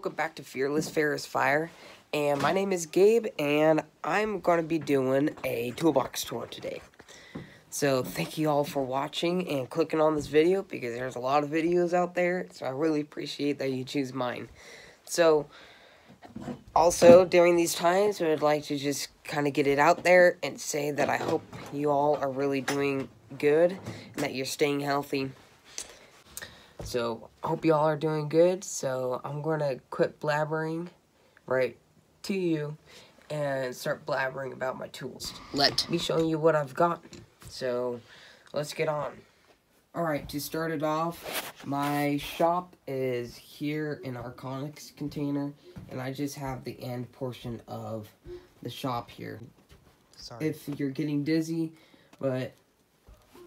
welcome back to Fearless Fair is Fire. And my name is Gabe, and I'm going to be doing a toolbox tour today. So thank you all for watching and clicking on this video, because there's a lot of videos out there, so I really appreciate that you choose mine. So, also, during these times, I would like to just kind of get it out there and say that I hope you all are really doing good, and that you're staying healthy. So, I hope you all are doing good, so I'm going to quit blabbering right to you and start blabbering about my tools. Let me show you what I've got. So, let's get on. Alright, to start it off, my shop is here in our conics container, and I just have the end portion of the shop here. Sorry if you're getting dizzy, but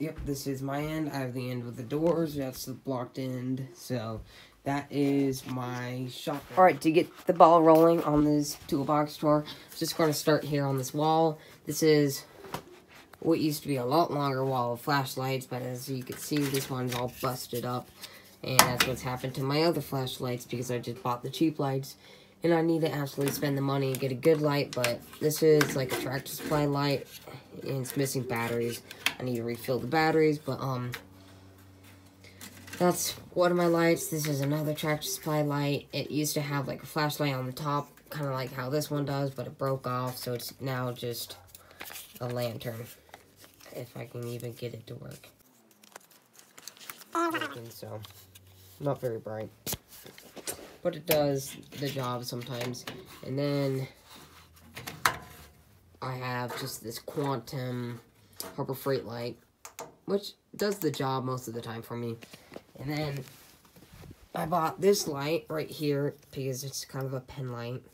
yep, this is my end. I have the end with the doors, that's the blocked end, so that is my shop. Alright, to get the ball rolling on this toolbox tour, I'm just going to start here on this wall. This is what used to be a lot longer wall of flashlights, but as you can see, this one's all busted up, and that's what's happened to my other flashlights, because I just bought the cheap lights, and I need to actually spend the money and get a good light. But this is like a Tractor Supply light, and it's missing batteries. I need to refill the batteries, but that's one of my lights. This is another Tractor Supply light. It used to have like a flashlight on the top, kind of like how this one does, but it broke off, so it's now just a lantern. If I can even get it to work. So, not very bright. But it does the job sometimes. And then I have just this Quantum Harbor Freight light, which does the job most of the time for me. And then I bought this light right here because it's kind of a pen light.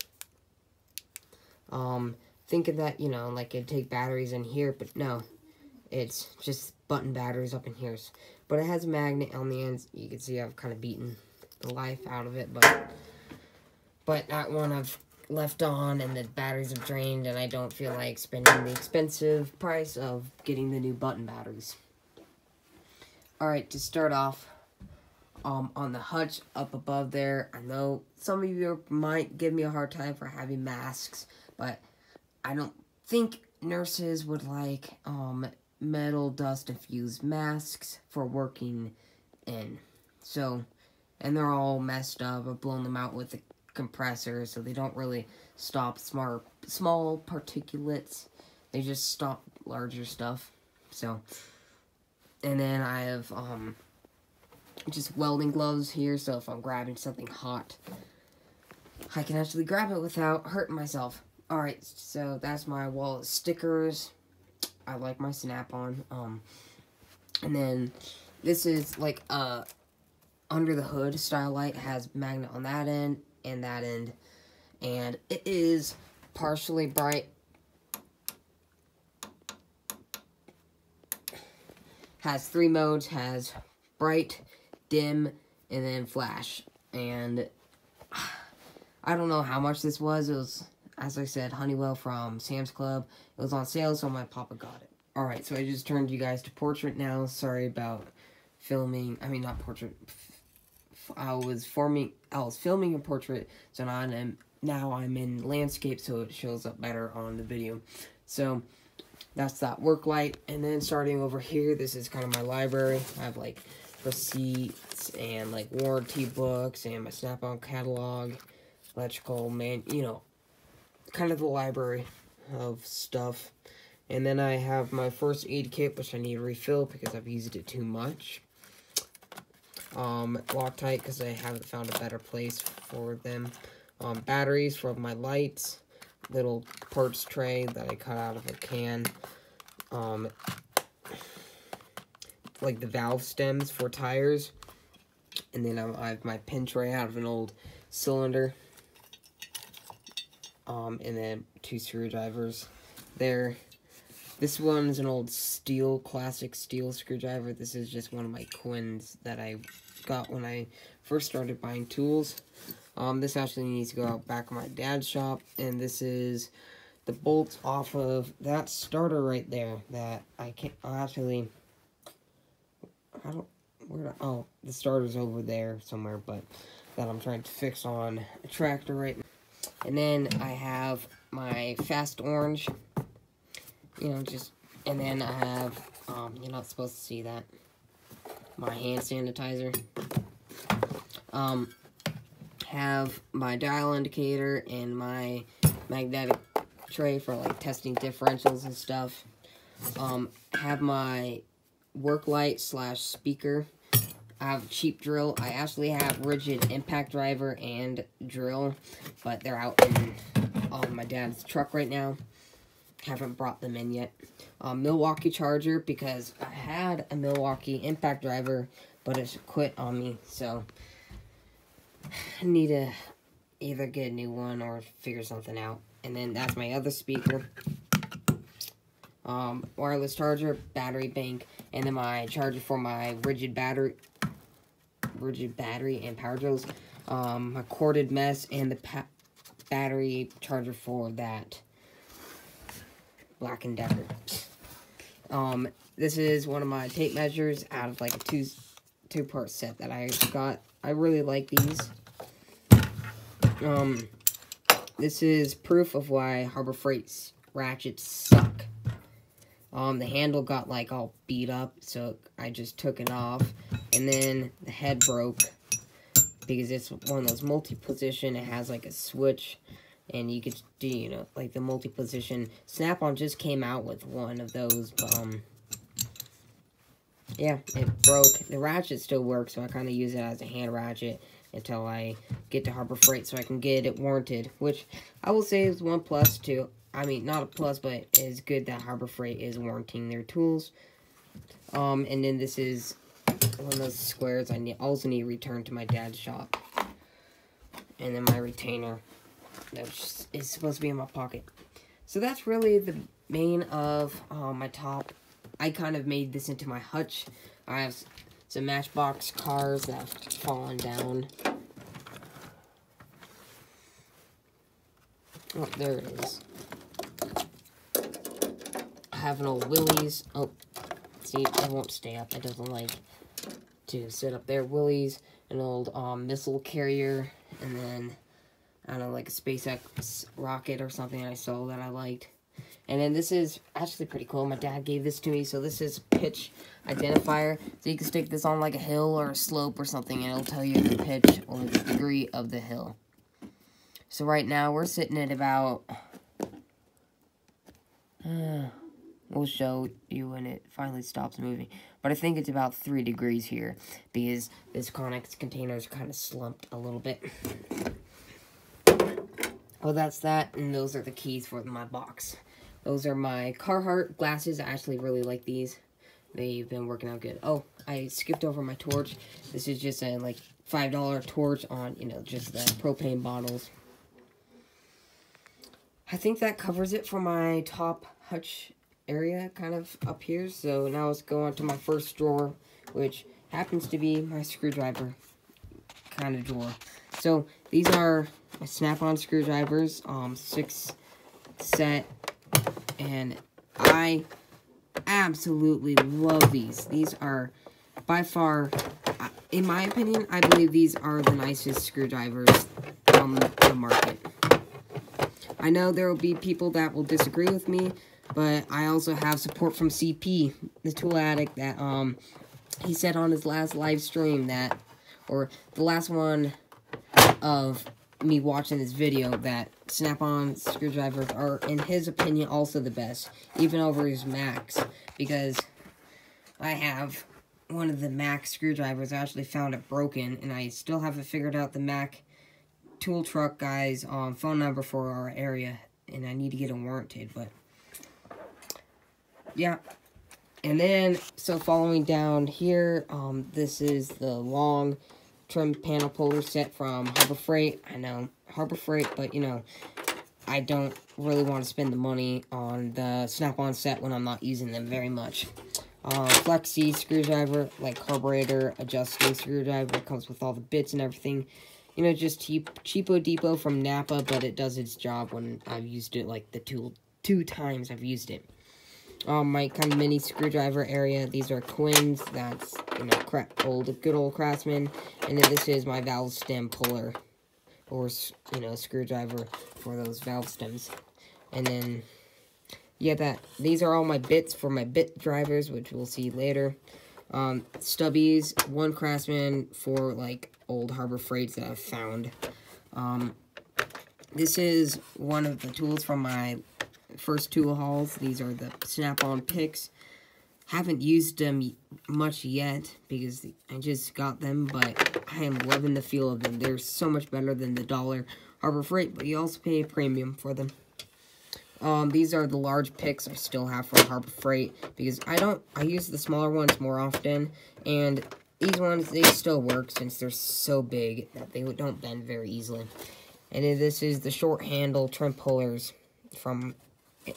Thinking that, you know, like it'd take batteries in here, but no. It's just button batteries up in here. But it has a magnet on the ends. You can see I've kind of beaten the life out of it. But that one I've left on, and the batteries have drained, and I don't feel like spending the expensive price of getting the new button batteries. Alright, to start off, on the hutch up above there, I know some of you might give me a hard time for having masks, but I don't think nurses would like, metal dust infused masks for working in. So, and they're all messed up. I've blown them out with a compressor, so they don't really stop small particulates. They just stop larger stuff. So, and then I have just welding gloves here, so if I'm grabbing something hot, I can actually grab it without hurting myself. Alright, so that's my wall of stickers. I like my Snap-on. And then this is like under the hood style light. It has magnet on that end and that end, and it is partially bright. Has 3 modes. Has bright, dim, and then flash. And I don't know how much this was. It was, as I said, Honeywell from Sam's Club. It was on sale, so my papa got it. Alright, so I just turned you guys to portrait now. Sorry about filming. I mean, not portrait. I was filming a portrait, so now I'm in landscape, so it shows up better on the video. So, that's that work light. And then starting over here, this is kind of my library. I have, like, receipts and, like, warranty books and my Snap-on catalog, electrical, you know, kind of the library of stuff. And then I have my first aid kit, which I need to refill because I've used it too much. Loctite, because I haven't found a better place for them. Batteries for my lights. Little parts tray that I cut out of a can. Like the valve stems for tires. And then I have my pin tray out of an old cylinder. And then 2 screwdrivers there. This one's an old classic steel screwdriver. This is just one of my coins that I got when I first started buying tools. This actually needs to go out back of my dad's shop. And this is the bolts off of that starter right there that I can't, the starter's over there somewhere, but that I'm trying to fix on a tractor right now. And then I have my Fast Orange, and then I have, you're not supposed to see that, my hand sanitizer. Have my dial indicator and my magnetic tray for like testing differentials and stuff. Have my work light / speaker. I have a cheap drill. I actually have rigid impact driver and drill, but they're out in my dad's truck right now. Haven't brought them in yet. Milwaukee charger, because I had a Milwaukee impact driver, but it's quit on me, so I need to either get a new one or figure something out. And then that's my other speaker. Wireless charger, battery bank, and then my charger for my rigid battery and power drills. My corded mess and the battery charger for that Black & Decker. This is one of my tape measures out of like a two-part set that I got. I really like these. This is proof of why Harbor Freight's ratchets suck. The handle got like all beat up, so I just took it off. And then the head broke because it's one of those multi-position. It has like a switch, and you could do, like the multi-position. Snap-on just came out with one of those, but, yeah, it broke. The ratchet still works, so I kind of use it as a hand ratchet until I get to Harbor Freight so I can get it warranted, which I will say is one plus too. I mean, not a plus, but it's good that Harbor Freight is warranting their tools. And then this is one of those squares I also need to return to my dad's shop. And then my retainer that is supposed to be in my pocket. So that's really the main of my top. I kind of made this into my hutch. I have some Matchbox cars that have fallen down. Oh, there it is. I have an old Willys. Oh, see, it won't stay up. It doesn't like to sit up there. Willys, an old missile carrier, and then, I don't know, like a SpaceX rocket or something I saw that I liked. And then this is actually pretty cool. My dad gave this to me, so this is pitch identifier. So you can stick this on like a hill or a slope or something, and it'll tell you the pitch or the degree of the hill. So right now, we're sitting at about, we'll show you when it finally stops moving. But I think it's about 3 degrees here, because this Connex container is kind of slumped a little bit. Well, that's that, and those are the keys for my box. Those are my Carhartt glasses. I actually really like these. They've been working out good. Oh, I skipped over my torch. This is just a, like, $5 torch on, just the propane bottles. I think that covers it for my top hutch area, kind of up here. So now let's go on to my first drawer, which happens to be my screwdriver kind of drawer. So these are my Snap-on screwdrivers, 6 set, and I absolutely love these. These are by far, in my opinion, I believe these are the nicest screwdrivers on the market. I know there will be people that will disagree with me, but I also have support from CP, the tool addict, that he said on his last live stream that, or the last one of me watching this video, that Snap-on screwdrivers are, in his opinion, also the best, even over his Max, because I have one of the Mac screwdrivers. I actually found it broken, and I still haven't figured out the Mac tool truck guy's phone number for our area, and I need to get it warranted, but yeah. And then, so following down here, this is the long trim panel puller set from Harbor Freight. I know, Harbor Freight, but I don't really want to spend the money on the Snap-on set when I'm not using them very much. Flexi screwdriver, like carburetor adjusting screwdriver, comes with all the bits and everything. Just cheapo depot from Napa, but it does its job when I've used it, like the two times I've used it. my kind of mini screwdriver area. These are Quins. That's, you know, good old Craftsman. And then this is my valve stem puller, or, you know, screwdriver for those valve stems. And then, yeah, these are all my bits for my bit drivers, which we'll see later. Stubbies, one Craftsman for, like, old Harbor Freights that I've found. This is one of the tools from my first tool hauls. These are the snap-on picks. Haven't used them much yet because I just got them, but I am loving the feel of them. They're so much better than the dollar Harbor Freight, but you also pay a premium for them. These are the large picks I still have from Harbor Freight because I use the smaller ones more often, and these ones, they still work since they're so big that they don't bend very easily. And then this is the short handle trim pullers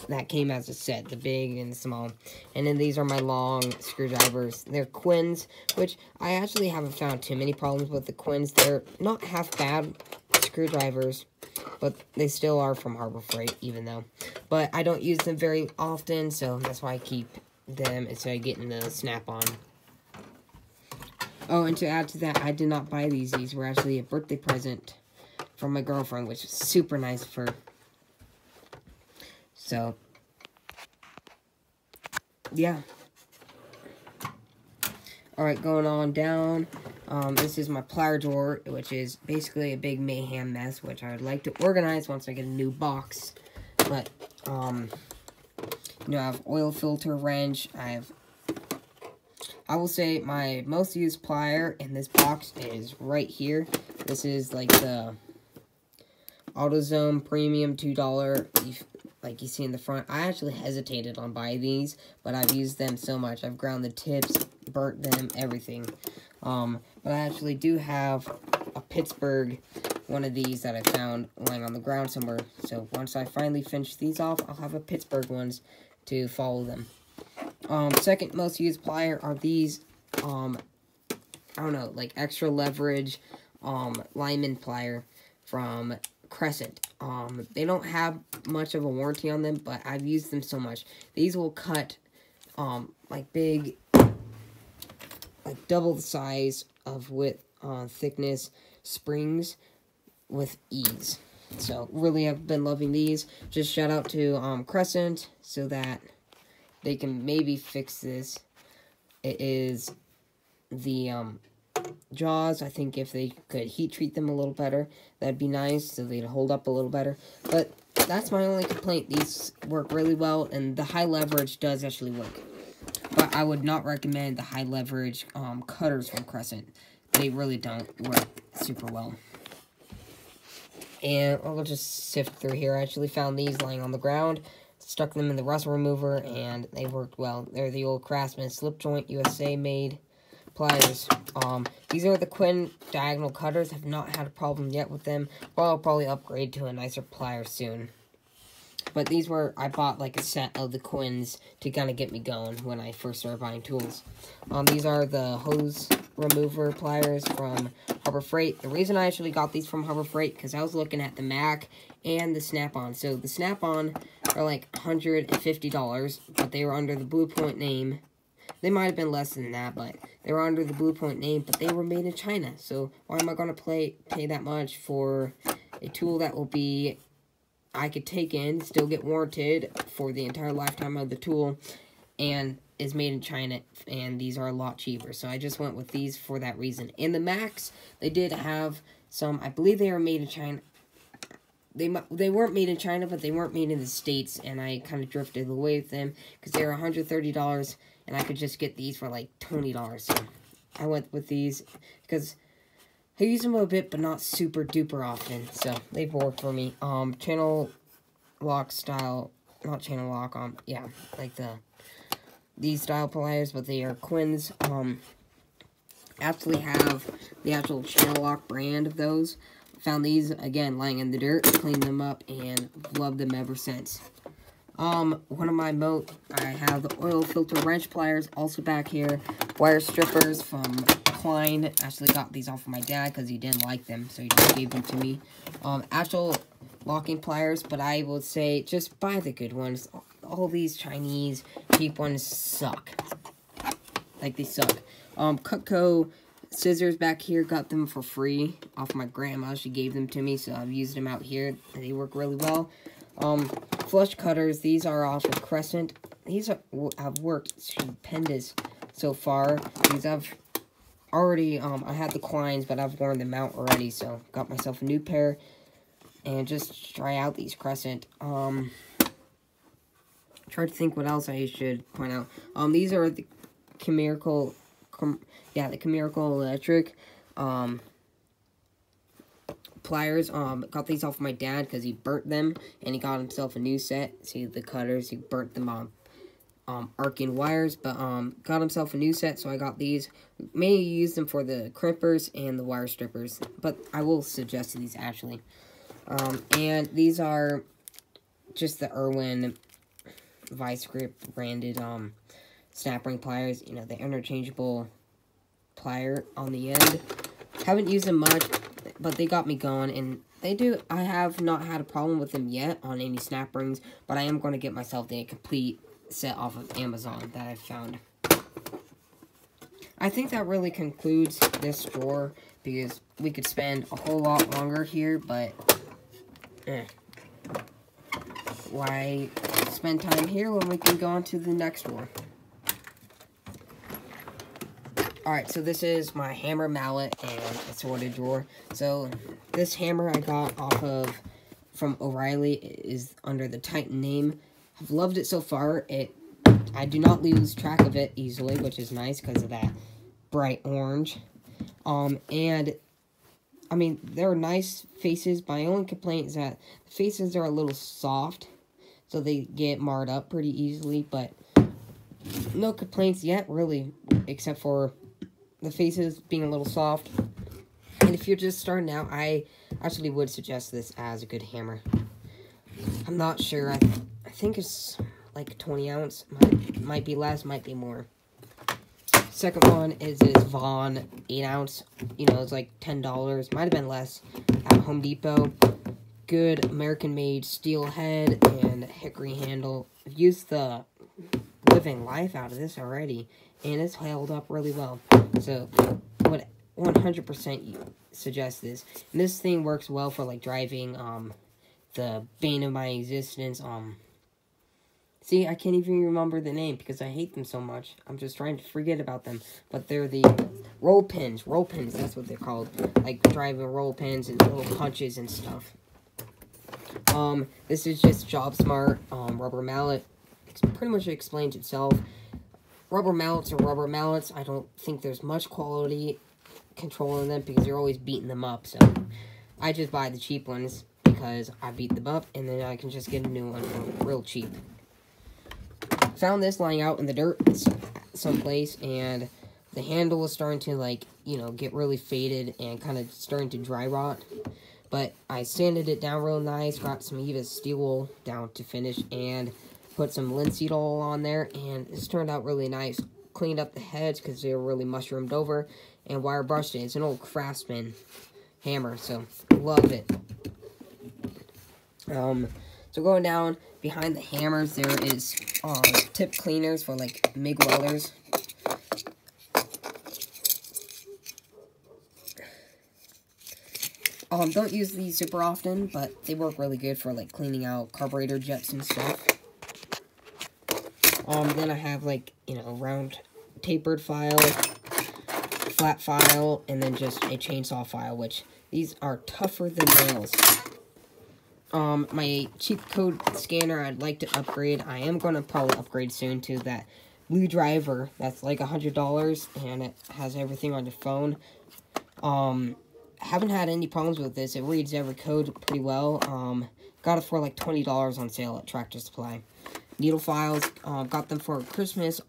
that came as a set, the big and the small. And then these are my long screwdrivers. They're Quins, which I actually haven't found too many problems with the Quins. They're not half bad screwdrivers, but they still are from Harbor Freight, even though. But I don't use them very often, so that's why I keep them instead of getting the snap-on. Oh, and to add to that, I did not buy these. These were actually a birthday present from my girlfriend, which is super nice of her. So, yeah. Alright, going on down. This is my plier drawer, which is basically a big mayhem mess, which I would like to organize once I get a new box. But, you know, I have oil filter wrench. I will say my most used plier in this box is right here. This is like the AutoZone Premium $2, like you see in the front. I actually hesitated on buying these, but I've used them so much. I've ground the tips, burnt them, everything. But I actually do have a Pittsburgh one of these that I found lying on the ground somewhere. So once I finally finish these off, I'll have a Pittsburgh ones to follow them. Second most used plier are these, I don't know, like extra leverage, lineman plier from Crescent. They don't have much of a warranty on them, but I've used them so much. These will cut, like big, like double the size of width, thickness springs with ease. So, really have been loving these. Just shout out to, Crescent, so that they can maybe fix this. It is the, jaws. I think if they could heat treat them a little better, that'd be nice, so they'd hold up a little better. But that's my only complaint. These work really well, and the high leverage does actually work. But I would not recommend the high leverage cutters from Crescent. They really don't work super well. And I'll just sift through here. I actually found these lying on the ground, stuck them in the rust remover, and they worked well. They're the old Craftsman slip joint USA made pliers. These are the Quinn diagonal cutters. Have not had a problem yet with them, but I'll probably upgrade to a nicer plier soon. But these were, I bought like a set of the Quins to kind of get me going when I first started buying tools. These are the hose remover pliers from Harbor Freight. The reason I actually got these from Harbor Freight, because I was looking at the Mac and the Snap-on. So the Snap-on are like $150, but they were under the Blue Point name. They might have been less than that, but they were under the Blue Point name, but they were made in China. So why am I going to pay that much for a tool that will be, I could take in, still get warranted for the entire lifetime of the tool, and is made in China, and these are a lot cheaper. So I just went with these for that reason. In the Macs, they did have some, I believe they were made in China. They weren't made in China, but they weren't made in the States, and I kind of drifted away with them because they were $130, and I could just get these for like $20. So I went with these because I use them a bit, but not super duper often. So they've worked for me. Channel lock style, not channel lock. Yeah, like these style pliers, but they are Quins. Actually have the actual channel lock brand of those. Found these, again, lying in the dirt, cleaned them up, and loved them ever since. One of my I have the oil filter wrench pliers, also back here. Wire strippers from Klein. Actually got these off of my dad because he didn't like them, so he just gave them to me. Actual locking pliers, but I would say just buy the good ones. all these Chinese cheap ones suck. Like, they suck. Cutco scissors back here, got them for free off my grandma. She gave them to me, so I've used them out here. They work really well. Flush cutters, these are off of Crescent. These have worked stupendous so far. These I've already, I had the Kleins, but I've worn them out already, so got myself a new pair. And just try out these Crescent. Try to think what else I should point out. These are the Chimerical, the Chimerical Electric, pliers. Got these off my dad because he burnt them, and he got himself a new set. See the cutters, he burnt them on arcing wires, but got himself a new set, so I got these. Mainly use them for the crimpers and the wire strippers, but I will suggest these actually. And these are just the Irwin Vice Grip branded snap ring pliers. You know, the interchangeable plier on the end. Haven't used them much, but they got me going, and they do. I have not had a problem with them yet on any snap rings, but I am going to get myself the complete set off of Amazon that I found. I think that really concludes this drawer, because we could spend a whole lot longer here, but why spend time here when we can go on to the next drawer? Alright, so this is my hammer, mallet, and assorted drawer. So, this hammer I got from O'Reilly is under the Titan name. I've loved it so far. I do not lose track of it easily, which is nice because of that bright orange. And, I mean, there are nice faces. My only complaint is that the faces are a little soft, so they get marred up pretty easily, but no complaints yet, really, except for the faces being a little soft. And if you're just starting out, I actually would suggest this as a good hammer. I'm not sure. I think it's like 20 ounce. Might be less, might be more. Second one is this Vaughn 8 ounce. You know, it's like $10. Might have been less at Home Depot. Good American-made steel head and hickory handle. I've used the living life out of this already, and it's held up really well. So, would 100% suggest this. And this thing works well for like driving the bane of my existence. See, I can't even remember the name because I hate them so much. I'm just trying to forget about them. But they're the roll pins. Roll pins, that's what they're called. Like driving roll pins and little punches and stuff. This is just Job Smart rubber mallet. It pretty much explains itself. Rubber mallets are rubber mallets. I don't think there's much quality control in them because you're always beating them up. So I just buy the cheap ones because I beat them up, and then I can just get a new one for real cheap. Found this lying out in the dirt someplace, and the handle was starting to, like, you know, get really faded and kind of starting to dry rot. But I sanded it down real nice, got some Eva steel wool down to finish, and put some linseed oil on there, and this turned out really nice. Cleaned up the heads because they were really mushroomed over, and wire brushed it. It's an old Craftsman hammer, so love it. So going down behind the hammers, there is tip cleaners for like MIG welders. Don't use these super often, but they work really good for like cleaning out carburetor jets and stuff. Then I have, like, you know, round tapered file, flat file, and then just a chainsaw file, which these are tougher than nails. My cheat code scanner, I'd like to upgrade. I am going to probably upgrade soon to that blue driver. That's like $100, and it has everything on your phone. Haven't had any problems with this. It reads every code pretty well. Got it for like $20 on sale at Tractor Supply. Needle files, got them for Christmas,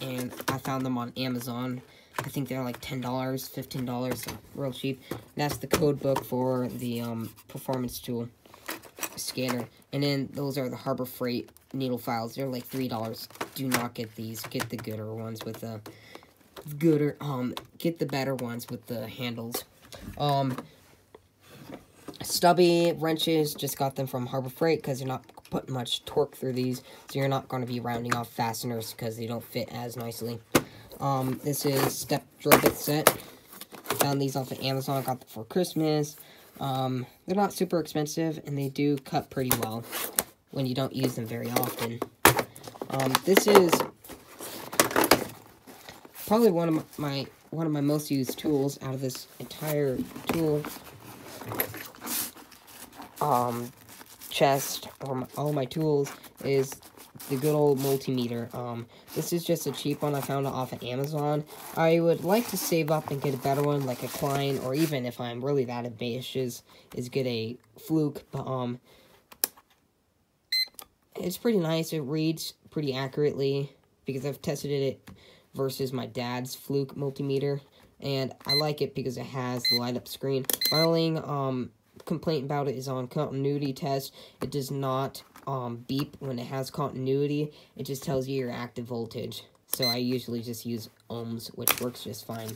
and I found them on Amazon. I think they're like $10, $15, so real cheap. That's the code book for the Performance Tool scanner. And then those are the Harbor Freight needle files. They're like $3. Do not get these. Get the gooder ones with the get the better ones with the handles. Stubby wrenches, just got them from Harbor Freight because they're not put much torque through these, so you're not going to be rounding off fasteners because they don't fit as nicely. This is step drill bit set. Found these off of Amazon, got them for Christmas. They're not super expensive, and they do cut pretty well when you don't use them very often. This is probably one of my most used tools out of this entire tool chest, or all my tools, is the good old multimeter. This is just a cheap one I found off of Amazon. I would like to save up and get a better one, like a Klein, or even if I'm really that ambitious, is get a Fluke. But it's pretty nice. It reads pretty accurately because I've tested it versus my dad's Fluke multimeter, and I like it because it has the light up screen. My only complaint about it is on continuity test. It does not beep when it has continuity. It just tells you your active voltage. So I usually just use ohms, which works just fine.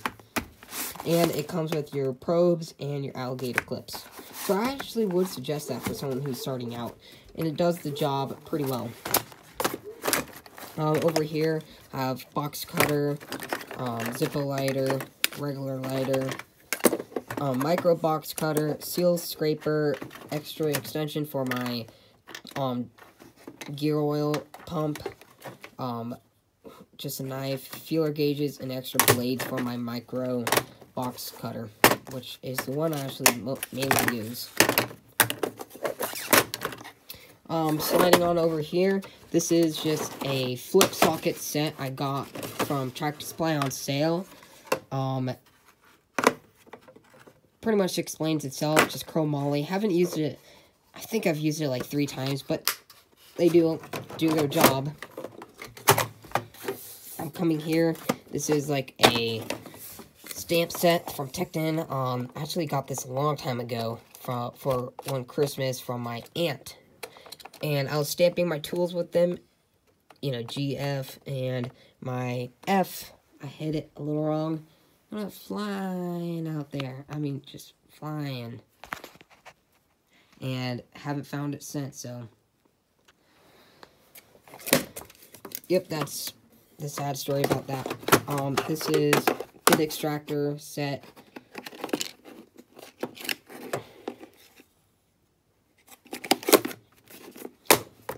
And it comes with your probes and your alligator clips. So I actually would suggest that for someone who's starting out, and it does the job pretty well. Over here, I have box cutter, Zippo lighter, regular lighter, micro box cutter, seal scraper, extra extension for my gear oil pump, just a knife, feeler gauges, and extra blades for my micro box cutter, which is the one I actually mainly use. Sliding on over here, this is just a flip socket set I got from Tractor Supply on sale. Pretty much explains itself, just chromoly. Haven't used it, I think I've used it like 3 times, but they do their job. I'm coming here, this is like a stamp set from Tekton. I actually got this a long time ago for one Christmas from my aunt. And I was stamping my tools with them, you know, GF, and my F, I hit it a little wrong. I'm not flying out there. I mean, just flying. And haven't found it since, so. Yep, that's the sad story about that. This is bit extractor set.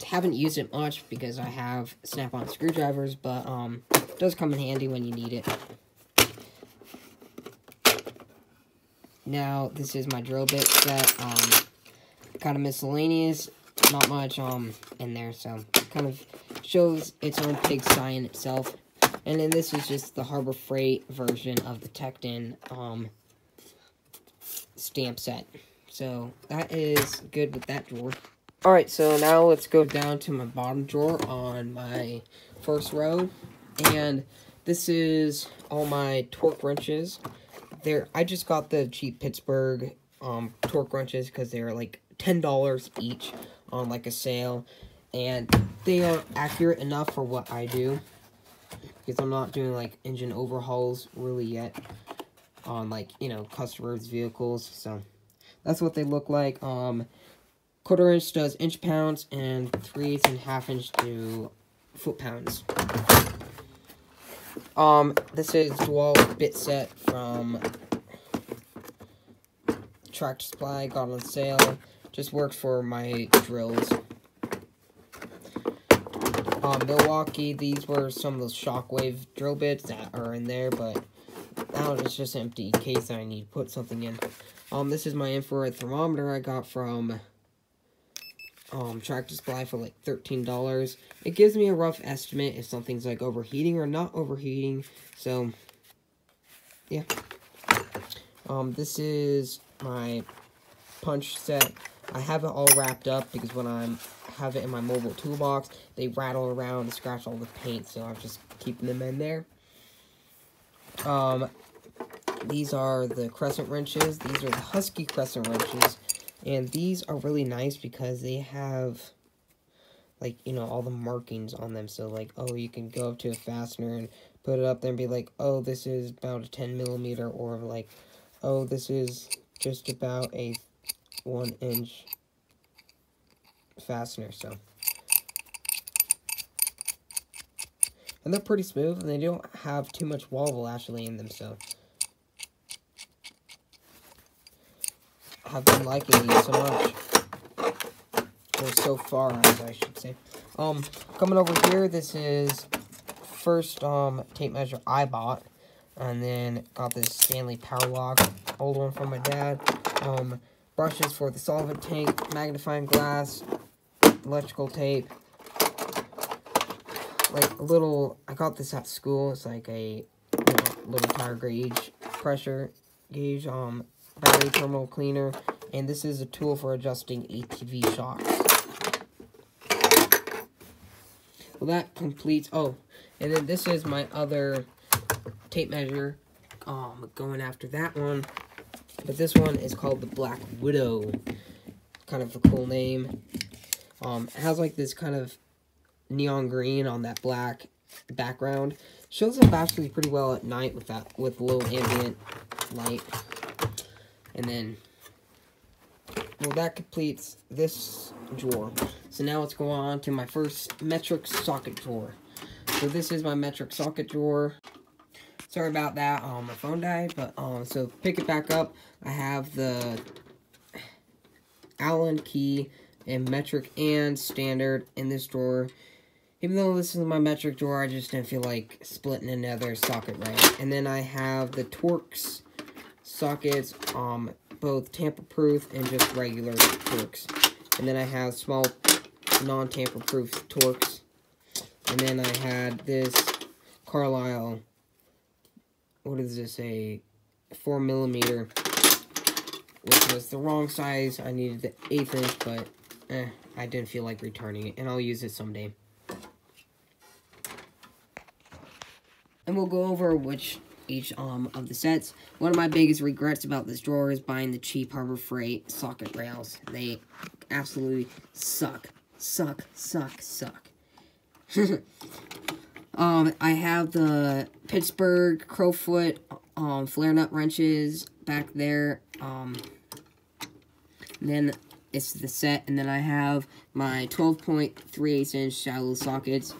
Haven't used it much because I have snap-on screwdrivers, but it does come in handy when you need it. Now, this is my drill bit set, kind of miscellaneous, not much in there, so kind of shows its own pigsty in itself. And then this is just the Harbor Freight version of the Tekton stamp set. So that is good with that drawer. Alright, so now let's go down to my bottom drawer on my first row. And this is all my torque wrenches. I just got the cheap Pittsburgh torque wrenches because they're like $10 each on like a sale. And they are accurate enough for what I do, because I'm not doing like engine overhauls really yet on like, you know, customers' vehicles. So that's what they look like. 1/4 inch does inch pounds, and 3/8 and 1/2 inch do foot pounds. This is dual bit set from Tractor Supply, got on sale. Just works for my drills. Milwaukee, these were some of those Shockwave drill bits that are in there, but now it's just empty in case I need to put something in. This is my infrared thermometer I got from Tractor Supply for like $13. It gives me a rough estimate if something's like overheating or not overheating. So yeah. This is my punch set. I have it all wrapped up because when I have it in my mobile toolbox, they rattle around and scratch all the paint, so I'm just keeping them in there. These are the crescent wrenches. These are the Husky crescent wrenches. And these are really nice because they have, like, you know, all the markings on them. So, like, oh, you can go up to a fastener and put it up there and be like, oh, this is about a 10mm, or like, oh, this is just about a 1-inch fastener. So And they're pretty smooth, and they don't have too much wobble actually in them, so I've been liking these so much. Or so far, as I should say. Coming over here, this is first tape measure I bought. And then got this Stanley Power Lock, old one from my dad. Brushes for the solvent tank, magnifying glass, electrical tape. Like a little, I got this at school. It's like a little tire gauge, pressure gauge, battery terminal cleaner. And this is a tool for adjusting ATV shocks. Well, that completes, oh, and then this is my other tape measure, going after that one, but this one is called the Black Widow, kind of a cool name. It has like this kind of neon green on that black background. Shows up actually pretty well at night with low ambient light. And then, well, that completes this drawer. So now let's go on to my first metric socket drawer. So this is my metric socket drawer. Sorry about that, my phone died, but, so pick it back up. I have the Allen key and metric and standard in this drawer. Even though this is my metric drawer, I just didn't feel like splitting another socket right. And then I have the Torx sockets, both tamper-proof and just regular Torx. And then I have small non-tamper-proof Torx. And then I had this Carlisle, what is this, a 4mm, which was the wrong size. I needed the 1/8 inch, but I didn't feel like returning it, and I'll use it someday. And we'll go over each of the sets. One of my biggest regrets about this drawer is buying the cheap Harbor Freight socket rails. They absolutely suck. Suck. I have the Pittsburgh Crowfoot flare nut wrenches back there. Then it's the set, and then I have my 12.3/8 inch shallow sockets.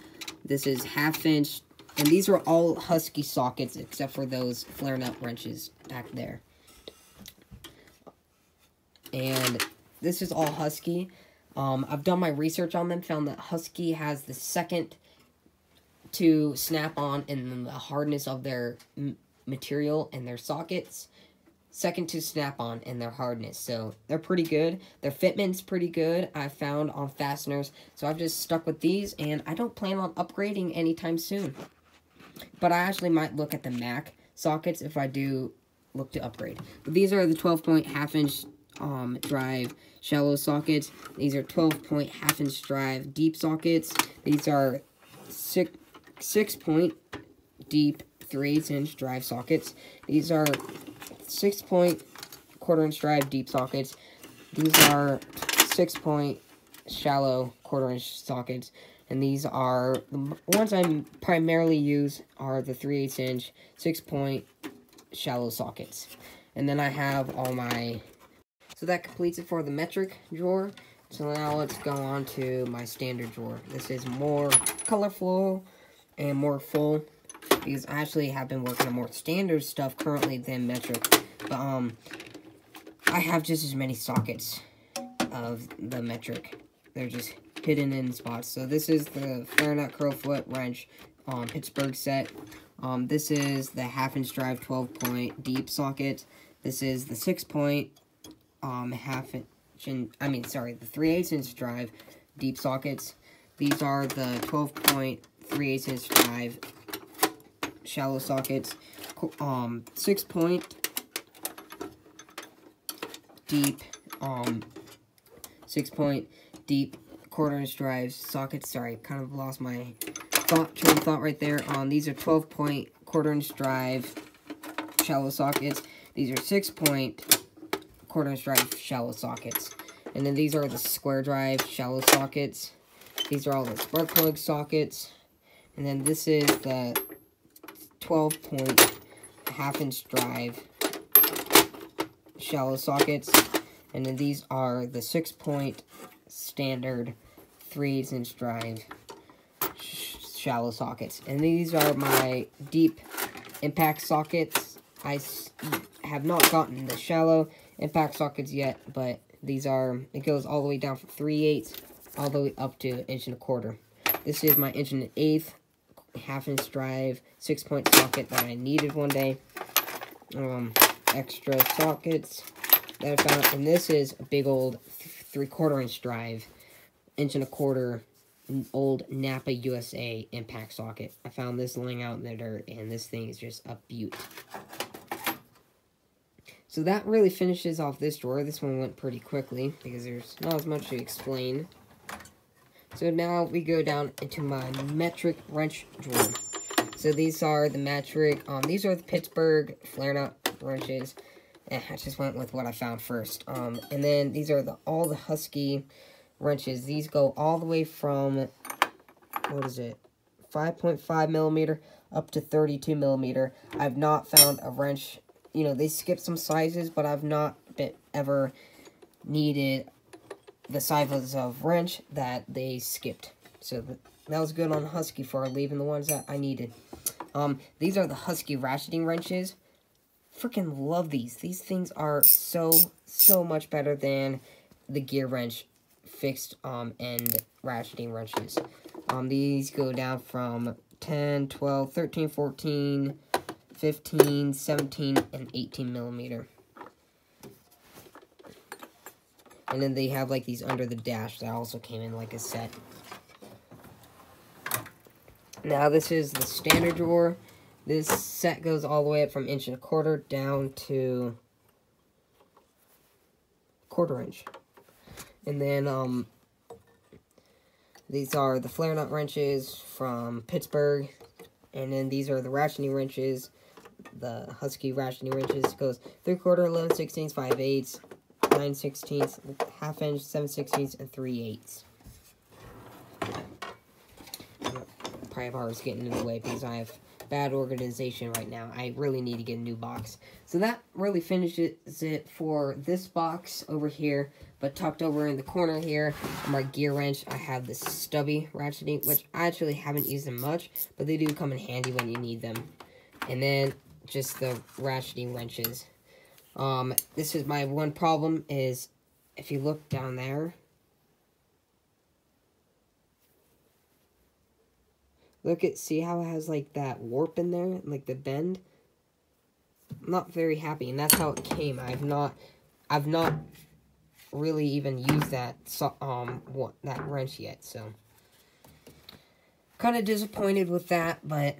This is 1/2 inch, and these are all Husky sockets except for those flare nut wrenches back there. And this is all Husky. I've done my research on them, found that Husky has the second to snap on in the hardness of their material and their sockets. Second to snap on in their hardness. So they're pretty good. Their fitment's pretty good, I found on fasteners. So I've just stuck with these, and I don't plan on upgrading anytime soon. But I actually might look at the Mac sockets if I do look to upgrade. But these are the 12.5 inch drive shallow sockets. These are 12.5 inch drive deep sockets. These are 6-point deep 3/8 inch drive sockets. These are 6-point 1/4 inch drive deep sockets. These are 6-point shallow 1/4 inch sockets. And these are, the ones I primarily use are the 3/8 inch 6-point shallow sockets. And then I have all my, so that completes it for the metric drawer. So now let's go on to my standard drawer. This is more colorful and more full, because I actually have been working on more standard stuff currently than metric. But I have just as many sockets of the metric. They're just hidden in spots. So this is the flare nut Crowfoot wrench Pittsburgh set. This is the 1/2 inch drive 12-point deep socket. This is the 6-point the 3/8 inch drive deep sockets. These are the 12-point 3/8 inch drive shallow sockets. 6-point deep 6-point deep 1/4 inch drive sockets. Sorry, kind of lost my train of thought right there. These are 12-point 1/4 inch drive shallow sockets. These are 6-point 1/4 inch drive shallow sockets. And then these are the square drive shallow sockets. These are all the spark plug sockets. And then this is the 12-point 1/2 inch drive shallow sockets. And then these are the 6-point standard 3/8 inch drive shallow sockets. And these are my deep impact sockets. I have not gotten the shallow impact sockets yet, but these are, it goes all the way down from 3/8 all the way up to 1.25 inches. This is my 1 1/8 1/2-inch drive 6-point socket that I needed one day. Extra sockets that I found, and this is a big old 3/4-inch drive 1.25 inch old Napa USA impact socket. I found this laying out in the dirt, and this thing is just a beaut. So that really finishes off this drawer. This one went pretty quickly because there's not as much to explain. So now we go down into my metric wrench drawer. So these are the metric, these are the Pittsburgh flare-nut wrenches. I just went with what I found first. And then these are all the Husky wrenches. These go all the way from, what is it, 5.5 millimeter up to 32 millimeter. I've not found a wrench. You know, they skip some sizes, but I've not ever needed the sizes of wrench that they skipped. So that was good on Husky for leaving the ones that I needed. These are the Husky ratcheting wrenches. Freaking love these. These things are so much better than the gear wrench fixed end ratcheting wrenches. These go down from 10, 12, 13, 14... 15, 17, and 18 millimeter. And then they have like these under the dash that also came in like a set. Now this is the standard drawer. This set goes all the way up from 1.25 inch down to 1/4 inch. And then these are the flare-nut wrenches from Pittsburgh. And then these are the ratcheting wrenches. The Husky ratcheting wrenches goes 3/4, 11/16, 5/8, 9/16, 1/2 inch, 7/16, and 3/8. Probably bars getting in the way because I have bad organization right now. I really need to get a new box. So that really finishes it for this box over here. But tucked over in the corner here, my gear wrench, I have this stubby ratcheting, which I actually haven't used them much, but they do come in handy when you need them. And then just the ratcheting wrenches. This is my one problem is, if you look down there, see how it has like that warp in there, like the bend? I'm not very happy, and that's how it came. I've not really even used that wrench yet, so kind of disappointed with that, but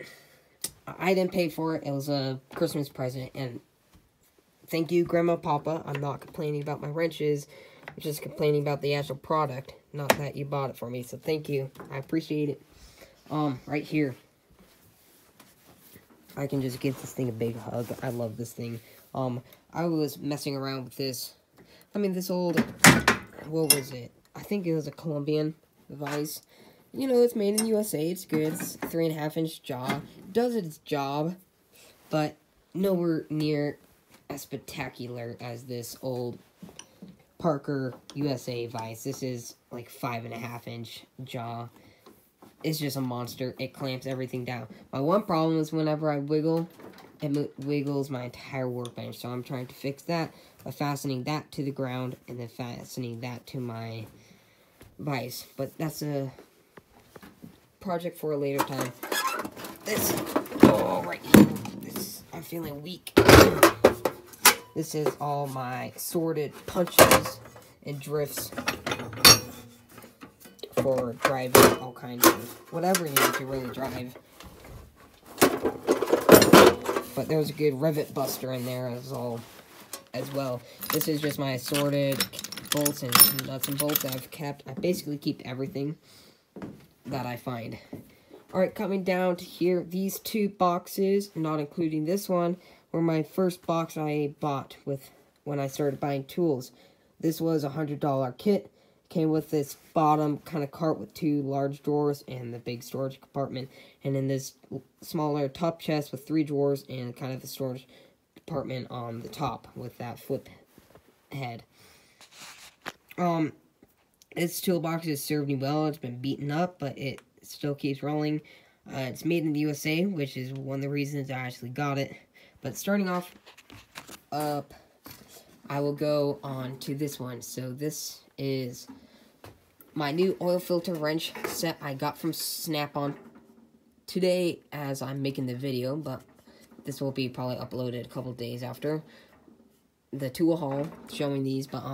I didn't pay for it. It was a Christmas present, and thank you, Grandma, Papa. I'm not complaining about my wrenches. I'm just complaining about the actual product, not that you bought it for me. So thank you. I appreciate it. Right here, I can just give this thing a big hug. I love this thing. I was messing around with this. I mean, this old, what was it? I think it was a Colombian vise. You know, it's made in the USA. It's good. It's 3.5 inch jaw. It does its job, but nowhere near as spectacular as this old Parker USA vise. This is like 5.5 inch jaw. It's just a monster. It clamps everything down. My one problem is whenever I wiggle, it wiggles my entire workbench. So I'm trying to fix that by fastening that to the ground and then fastening that to my vise. But that's a project for a later time. Right here. I'm feeling weak. This is all my sorted punches and drifts for driving all kinds of whatever you need to really drive. But there's a good rivet buster in there as well. This is just my assorted bolts and nuts and bolts that I've kept. I basically keep everything that I find. Alright, coming down to here, these two boxes, not including this one, were my first box I bought when I started buying tools. This was a $100 kit. Came with this bottom kind of cart with two large drawers and the big storage compartment. And then this smaller top chest with 3 drawers and kind of the storage compartment on the top with that flip head. This toolbox has served me well. It's been beaten up, but it still keeps rolling. It's made in the USA, which is one of the reasons I actually got it. But starting off up, I will go on to this one. So this is my new oil filter wrench set I got from Snap-on today as I'm making the video, but this will be probably uploaded a couple days after the tool haul showing these. But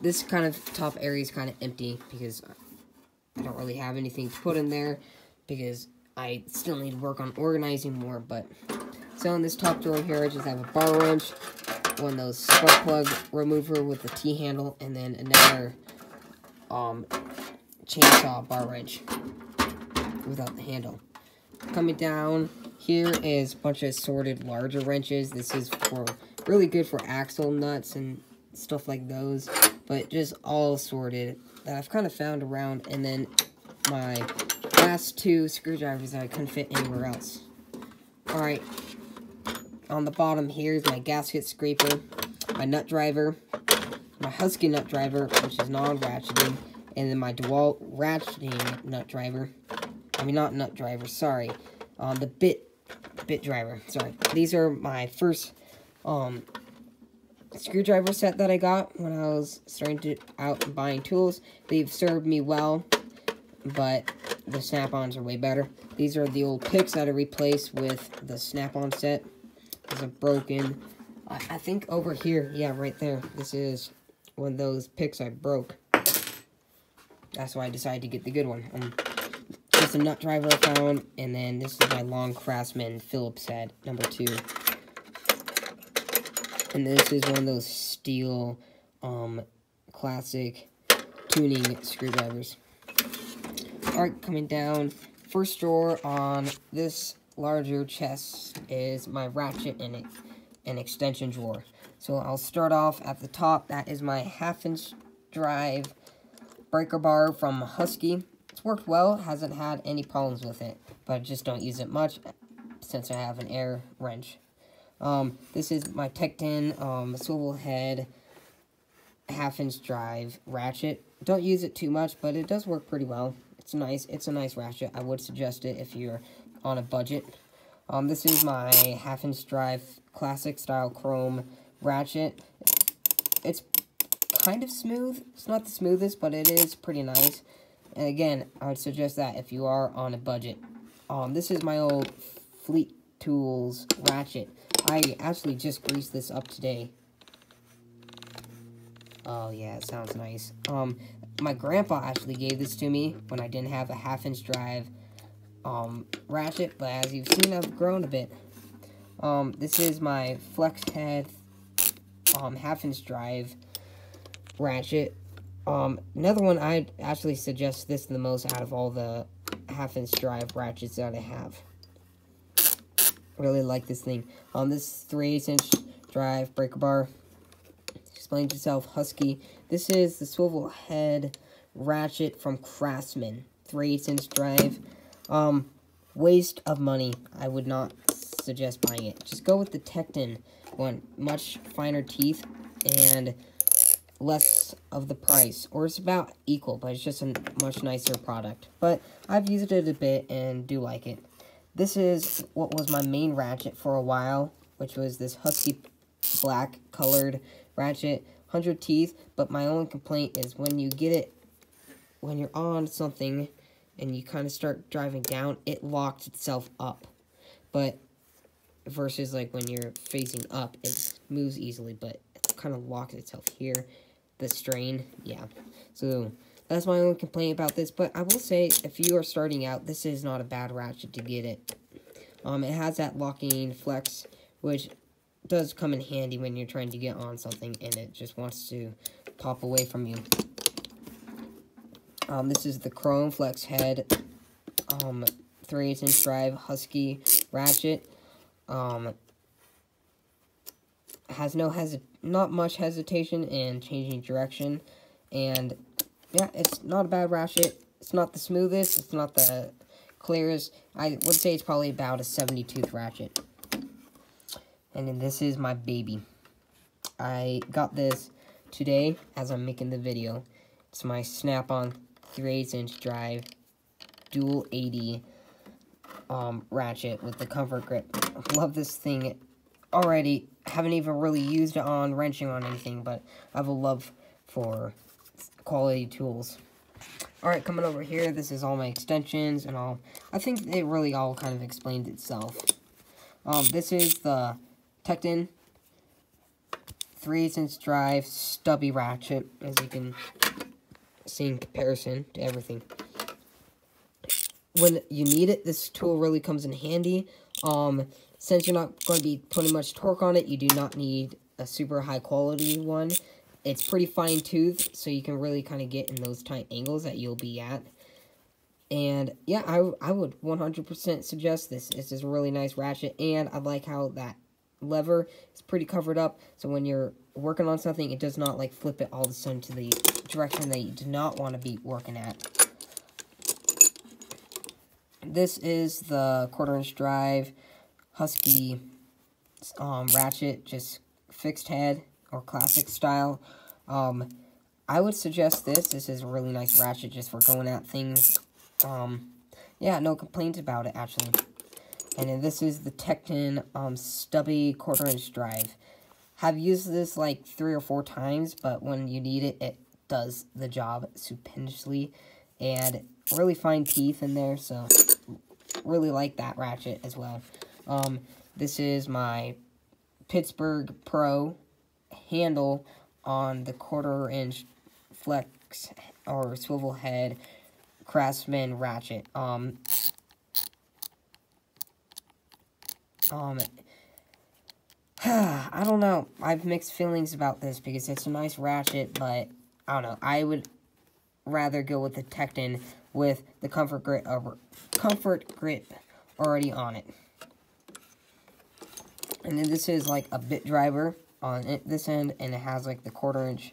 this kind of top area is kind of empty because I don't really have anything to put in there because I still need to work on organizing more. But so in this top drawer here, I just have a bar wrench, one of those spark plug remover with the T-handle, and then another chainsaw bar wrench without the handle. Coming down here is a bunch of assorted larger wrenches. This is really good for axle nuts and stuff like those, but just all assorted that I've kind of found around. And then my last two screwdrivers that I couldn't fit anywhere else. Alright, on the bottom here is my gasket scraper, my nut driver, my Husky nut driver, which is non-ratcheting, and then my DeWalt ratcheting nut driver. I mean, not nut driver, sorry. The bit driver, sorry. These are my first screwdriver set that I got when I was starting out buying tools. They've served me well, but the Snap-ons are way better. These are the old picks that I replaced with the Snap-on set. These are broken. I think over here, yeah, right there. This is one of those picks I broke. That's why I decided to get the good one. Just a nut driver I found, and then this is my long Craftsman Phillips head, number 2. And this is one of those steel, classic tuning screwdrivers. Alright, coming down, first drawer on this larger chest is my ratchet and extension drawer. So I'll start off at the top. That is my 1/2-inch drive breaker bar from Husky. It's worked well, hasn't had any problems with it, but I just don't use it much since I have an air wrench. This is my Tecton swivel head 1/2-inch drive ratchet. Don't use it too much, but it does work pretty well. It's nice. It's a nice ratchet. I would suggest it if you're on a budget. This is my 1/2-inch drive classic style chrome ratchet. It's kind of smooth. It's not the smoothest, but it is pretty nice. And again, I would suggest that if you are on a budget. This is my old Fleet Tools ratchet. I actually just greased this up today. Oh yeah, it sounds nice. My grandpa actually gave this to me when I didn't have a 1/2-inch drive ratchet, but as you've seen, I've grown a bit. This is my flex head 1/2-inch drive ratchet. Another one, I'd actually suggest this the most out of all the 1/2-inch drive ratchets that I have. Really like this thing. This 3/8-inch drive breaker bar. Explains itself, Husky. This is the swivel head ratchet from Craftsman. 3/8-inch drive. Waste of money. I would not suggest buying it. Just go with the Tecton one. Much finer teeth and less of the price, or it's about equal, but it's just a much nicer product. But I've used it a bit and do like it. This is what was my main ratchet for a while, which was this Husky black colored ratchet, 100 teeth. But my only complaint is when you get it, when you're on something and you kind of start driving down, it locks itself up. But versus like when you're facing up, it moves easily, but it kind of locks itself here. The strain, yeah. So that's my only complaint about this. But I will say, if you are starting out, this is not a bad ratchet to get it. It has that locking flex, which does come in handy when you're trying to get on something and it just wants to pop away from you. This is the Chrome Flex Head 3/8-inch drive Husky ratchet. Has not much hesitation in changing direction, and yeah, it's not a bad ratchet. It's not the smoothest, it's not the clearest. I would say it's probably about a 70-tooth ratchet. And then this is my baby. I got this today as I'm making the video. It's my Snap-on 3/8-inch drive dual 80 ratchet with the comfort grip. Love this thing already. Haven't even really used it on wrenching on anything, but I have a love for quality tools. Alright, coming over here, this is all my extensions and all. I think it really all kind of explains itself. This is the Tekton 3/8" drive stubby ratchet, as you can see in comparison to everything. When you need it, this tool really comes in handy. Since you're not going to be putting much torque on it, you do not need a super high quality one. It's pretty fine tooth, so you can really kind of get in those tight angles that you'll be at. And yeah, I would 100% suggest this. This is a really nice ratchet, and I like how that lever is pretty covered up, so when you're working on something, it does not like flip it all of a sudden to the direction that you do not want to be working at. This is the 1/4" drive Husky ratchet, just fixed head or classic style. I would suggest this. This is a really nice ratchet just for going at things. Yeah, no complaints about it, actually. And then this is the Tekton stubby 1/4" drive. Have used this like 3 or 4 times, but when you need it, it does the job stupendously. And really fine teeth in there, so really like that ratchet as well. This is my Pittsburgh Pro handle on the 1/4" flex or swivel head Craftsman ratchet. I don't know. I have mixed feelings about this because it's a nice ratchet, but I don't know. I would rather go with the Tekton with the comfort grip already on it. And then this is like a bit driver on this end, and it has like the 1/4"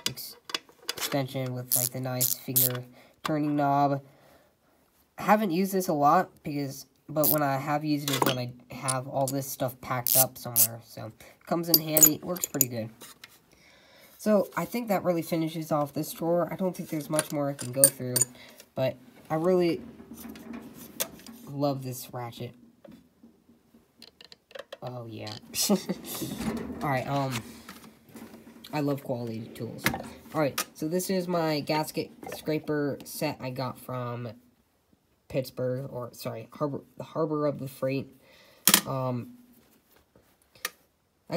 extension with like the nice finger turning knob. I haven't used this a lot but when I have used it, when I have all this stuff packed up somewhere, so it comes in handy. It works pretty good. So I think that really finishes off this drawer. I don't think there's much more I can go through, but I really love this ratchet. Oh yeah. Alright, I love quality tools. Alright, so this is my gasket scraper set I got from Pittsburgh, or sorry, the Harbor of the Freight. I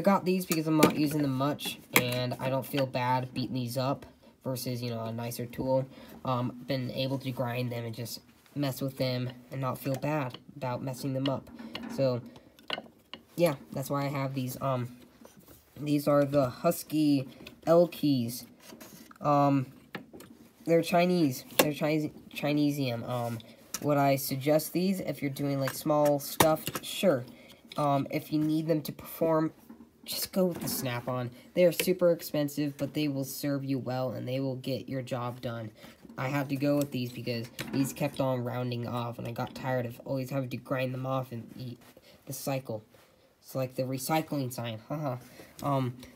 got these because I'm not using them much, and I don't feel bad beating these up versus, you know, a nicer tool. Been able to grind them and just mess with them and not feel bad about messing them up. So yeah, that's why I have these. These are the Husky L keys. They're Chinese. They're Chinesium. Would I suggest these if you're doing like small stuff? Sure. If you need them to perform, just go with the Snap-on. They are super expensive, but they will serve you well and they will get your job done. I had to go with these because these kept on rounding off, and I got tired of always having to grind them off and eat the cycle. It's like the recycling sign, haha.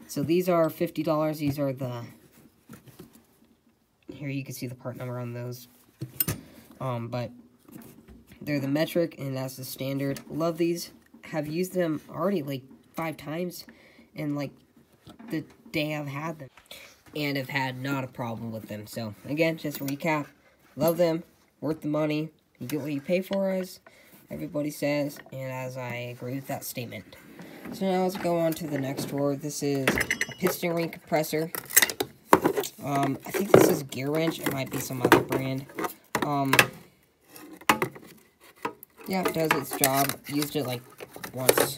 So these are $50. These are the, here you can see the part number on those. But they're the metric, and that's the standard. Love these. Have used them already like 5 times in like the day I've had them, and have had not a problem with them. So again, just to recap, love them, worth the money. You get what you pay for, as everybody says, and as I agree with that statement. So now let's go on to the next drawer. This is a piston ring compressor. I think this is Gear Wrench. It might be some other brand. Yeah, it does its job. Used it like once,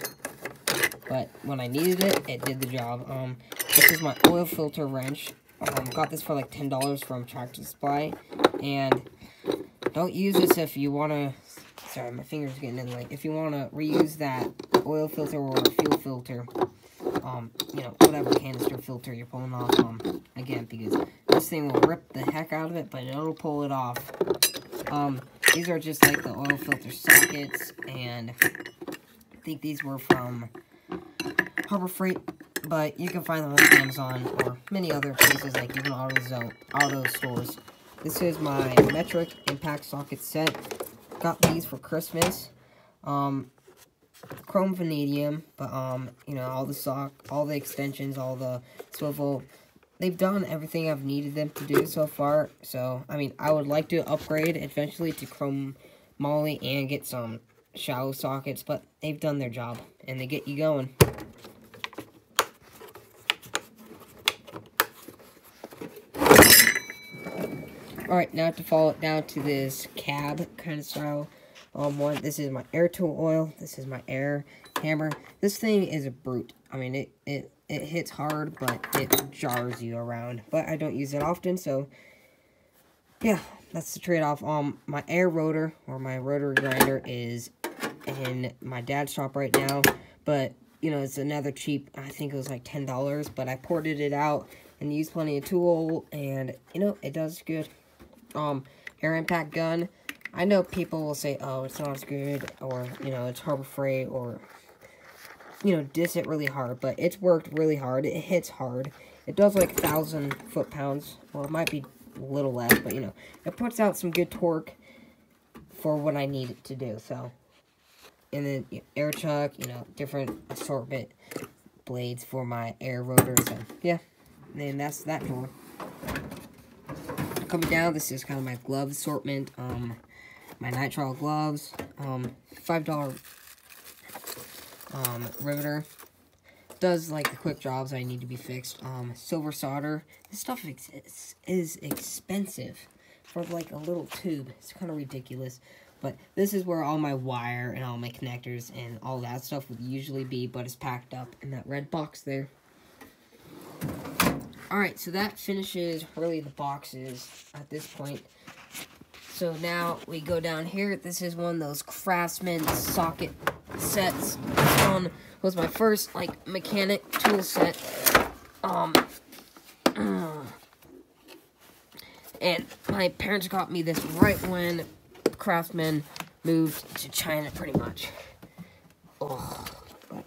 but when I needed it, it did the job. This is my oil filter wrench. Got this for like $10 from Tractor Supply, and don't use this if you want to. Sorry, my finger's getting in late. If you want to reuse that oil filter or fuel filter, you know, whatever canister filter you're pulling off, again, because this thing will rip the heck out of it, but it'll pull it off. These are just like the oil filter sockets, and I think these were from Harbor Freight, but you can find them on Amazon or many other places, like even auto stores. This is my metric impact socket set. Got these for Christmas. chrome vanadium, but, you know, all the extensions, all the swivel, they've done everything I've needed them to do so far. So, I mean, I would like to upgrade eventually to chrome moly and get some shallow sockets, but they've done their job, and they get you going. Alright, now to follow it down to this cab kind of style one. This is my air tool oil. This is my air hammer. This thing is a brute. I mean, it hits hard, but it jars you around. But I don't use it often, so yeah, that's the trade-off. My air rotor, or my rotary grinder, is in my dad's shop right now, but you know, it's another cheap, I think it was like $10, but I ported it out and used plenty of tool, and you know, it does good. Air impact gun, I know people will say, oh, it's not as good, or you know, it's Harbor Freight, or you know, diss it really hard, but it's worked really hard. It hits hard. It does like 1,000 foot-pounds, well, it might be a little less, but you know, it puts out some good torque for what I need it to do. So, and then air chuck, you know, different assortment blades for my air rotor. So yeah, and that's that drawer. Coming down, this is kind of my glove assortment. My nitrile gloves, $5 riveter. Does like the quick jobs I need to be fixed. Silver solder. This stuff is expensive for like a little tube. It's kind of ridiculous. But this is where all my wire and all my connectors and all that stuff would usually be, but it's packed up in that red box there. Alright, so that finishes really the boxes at this point. So now we go down here. This is one of those Craftsman socket sets. This one was my first, like, mechanic tool set. And my parents got me this right when Craftsman moved to China, pretty much. Oh, I'm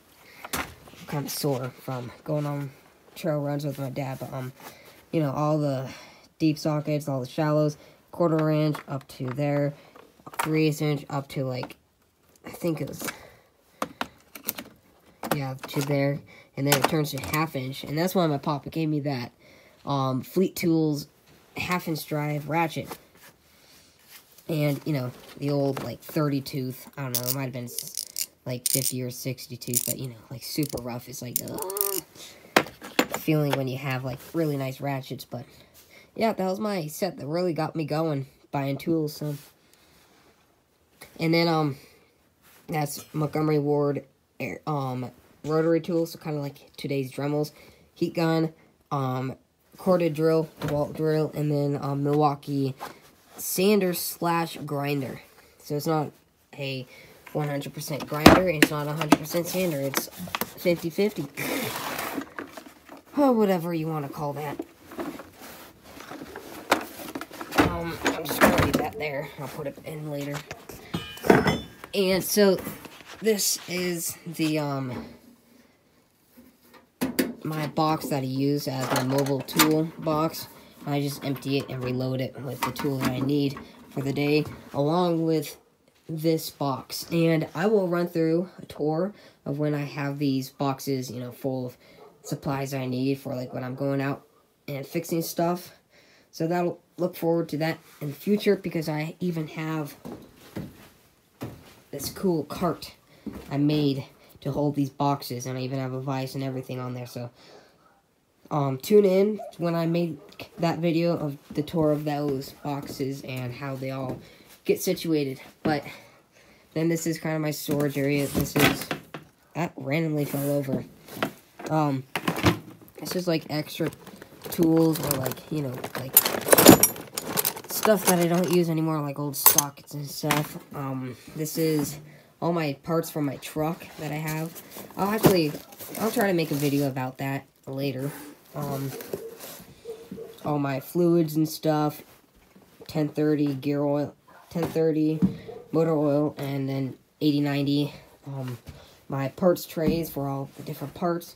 kind of sore from going on trail runs with my dad, but, you know, all the deep sockets, all the shallows, 1/4 inch up to there, 3/8 inch up to, like, I think it was, yeah, to there, and then it turns to 1/2 inch, and that's why my papa gave me that, Fleet Tools 1/2 inch drive ratchet, and, you know, the old, like, 30 tooth, I don't know, it might have been, like, 50 or 60 tooth, but, you know, like, super rough. It's like, feeling when you have, like, really nice ratchets. But yeah, that was my set that really got me going, buying tools. So, and then that's Montgomery Ward rotary tools, so kind of like today's Dremels, heat gun, corded drill, DeWalt drill, and then Milwaukee sander / grinder. So it's not a 100% grinder, and it's not 100% sander. It's 50-50. Oh, whatever you want to call that. I'm just going to leave that there. I'll put it in later. And so, this is the, my box that I use as my mobile tool box. I just empty it and reload it with the tool that I need for the day, along with this box. And I will run through a tour of when I have these boxes, you know, full of supplies I need for, like, when I'm going out and fixing stuff. So that'll look forward to that in the future, because I even have this cool cart I made to hold these boxes, and I even have a vise and everything on there. So tune in when I make that video of the tour of those boxes and how they all get situated. But then this is kind of my storage area. This is, that randomly fell over. It's just like extra tools, or like, you know, like stuff that I don't use anymore, like old sockets and stuff. This is all my parts for my truck that I have. I'll try to make a video about that later. All my fluids and stuff, 1030 gear oil, 1030 motor oil, and then 8090. My parts trays for all the different parts.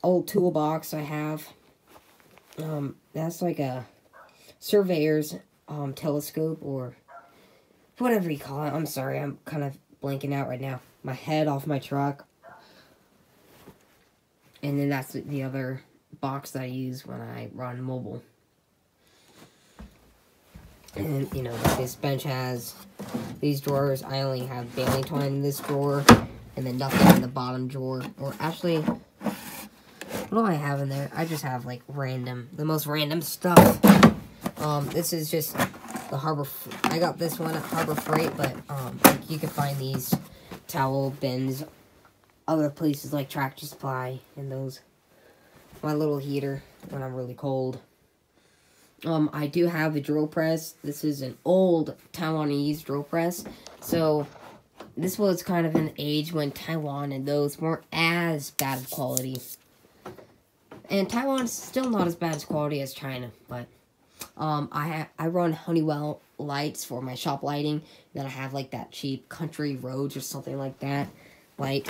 Old toolbox I have. That's like a surveyor's telescope, or whatever you call it. I'm sorry, I'm kind of blanking out right now. My head off my truck. And then that's the other box that I use when I run mobile. And, you know, this bench has these drawers. I only have baling twine in this drawer. And then nothing in the bottom drawer. Or actually, what do I have in there? I just have, like, the most random stuff. This is just the Harbor... I got this one at Harbor Freight, but, you can find these towel bins other places like Tractor Supply and those. My little heater when I'm really cold. I do have a drill press. This is an old Taiwanese drill press. So, this was kind of an age when Taiwan and those weren't as bad of quality. And Taiwan's still not as bad as quality as China, but I run Honeywell lights for my shop lighting. Then I have like that cheap Country Roads or something like that. Like,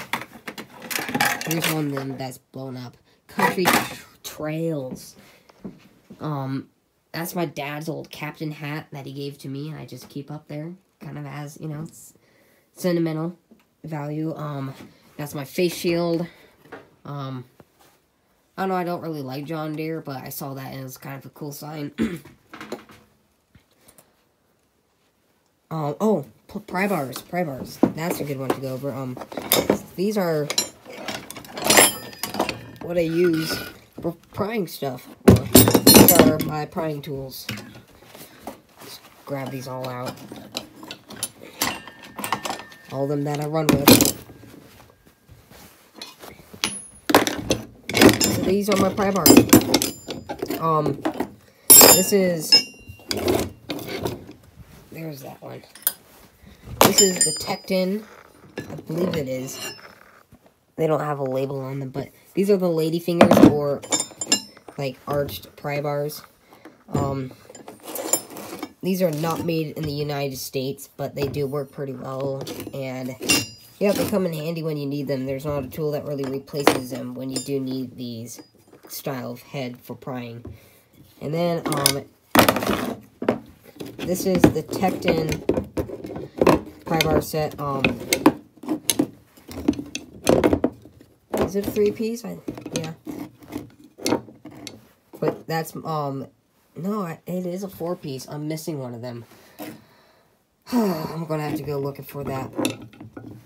here's one of them that's blown up. Country Trails. That's my dad's old captain hat that he gave to me, and I just keep up there, kind of as, you know, sentimental value. That's my face shield. I don't know, I don't really like John Deere, but I saw that and it was kind of a cool sign. Oh, pry bars. That's a good one to go over. These are what I use for prying stuff. These are my prying tools. Just grab these all out. All of them that I run with. So these are my pry bars. This is... There's that one. This is the Tecton. I believe it is. They don't have a label on them, but these are the lady fingers or like arched pry bars. These are not made in the United States, but they do work pretty well. And yeah, they come in handy when you need them. There's not a tool that really replaces them when you do need these style of head for prying. And then this is the Tecton pry bar set. Is it a 3-piece? Yeah. But that's, no, it is a 4-piece. I'm missing one of them. I'm gonna have to go looking for that.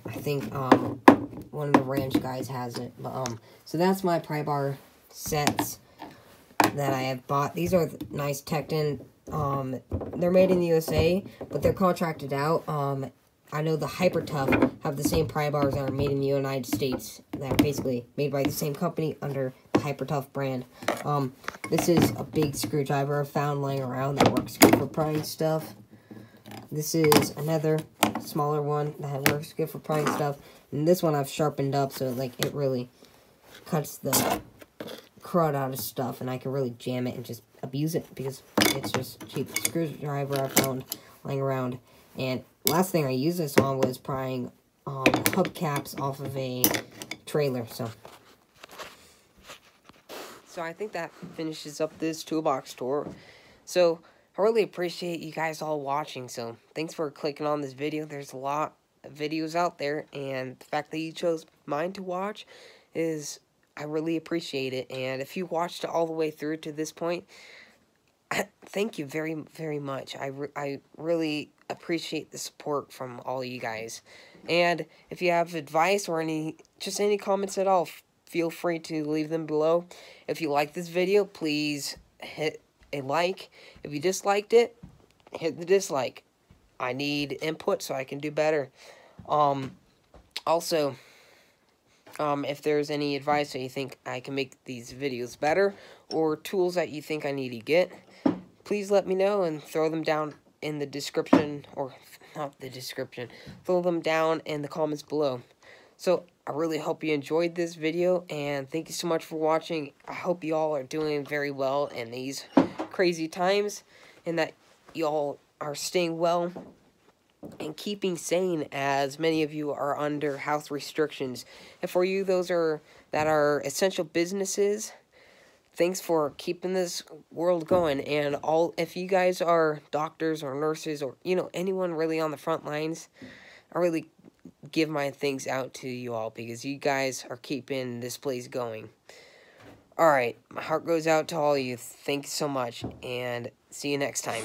I think, one of the ranch guys has it. But, so that's my pry bar sets that I have bought. These are nice Tecton. They're made in the USA, but they're contracted out. I know the Hyper Tough have the same pry bars that are made in the United States. That are basically made by the same company under the Hyper Tough brand. This is a big screwdriver I found laying around that works good for prying stuff. This is another smaller one that works good for prying stuff. And this one I've sharpened up so like it really cuts the crud out of stuff, and I can really jam it and just abuse it because it's just a cheap screwdriver I found laying around. And last thing I used this on was prying hubcaps off of a trailer. So I think that finishes up this toolbox tour. So I really appreciate you guys all watching. So thanks for clicking on this video. There's a lot of videos out there, and the fact that you chose mine to watch is, I really appreciate it. And if you watched it all the way through to this point, thank you very, very much. I really appreciate the support from all you guys. And if you have advice or any comments at all, feel free to leave them below. If you like this video, please hit a like. If you disliked it, hit the dislike. I need input so I can do better. Also, if there's any advice that you think I can make these videos better, or tools that you think I need to get, please let me know and throw them down in the description, or not the description, throw them down in the comments below. So, I really hope you enjoyed this video, and thank you so much for watching. I hope you all are doing very well in these crazy times, and that you all are staying well and keeping sane, as many of you are under health restrictions. And for you, that are essential businesses, thanks for keeping this world going. And if you guys are doctors or nurses or, anyone really on the front lines, I really give my thanks out to you all because you guys are keeping this place going. Alright, my heart goes out to all of you. Thank you so much, and see you next time.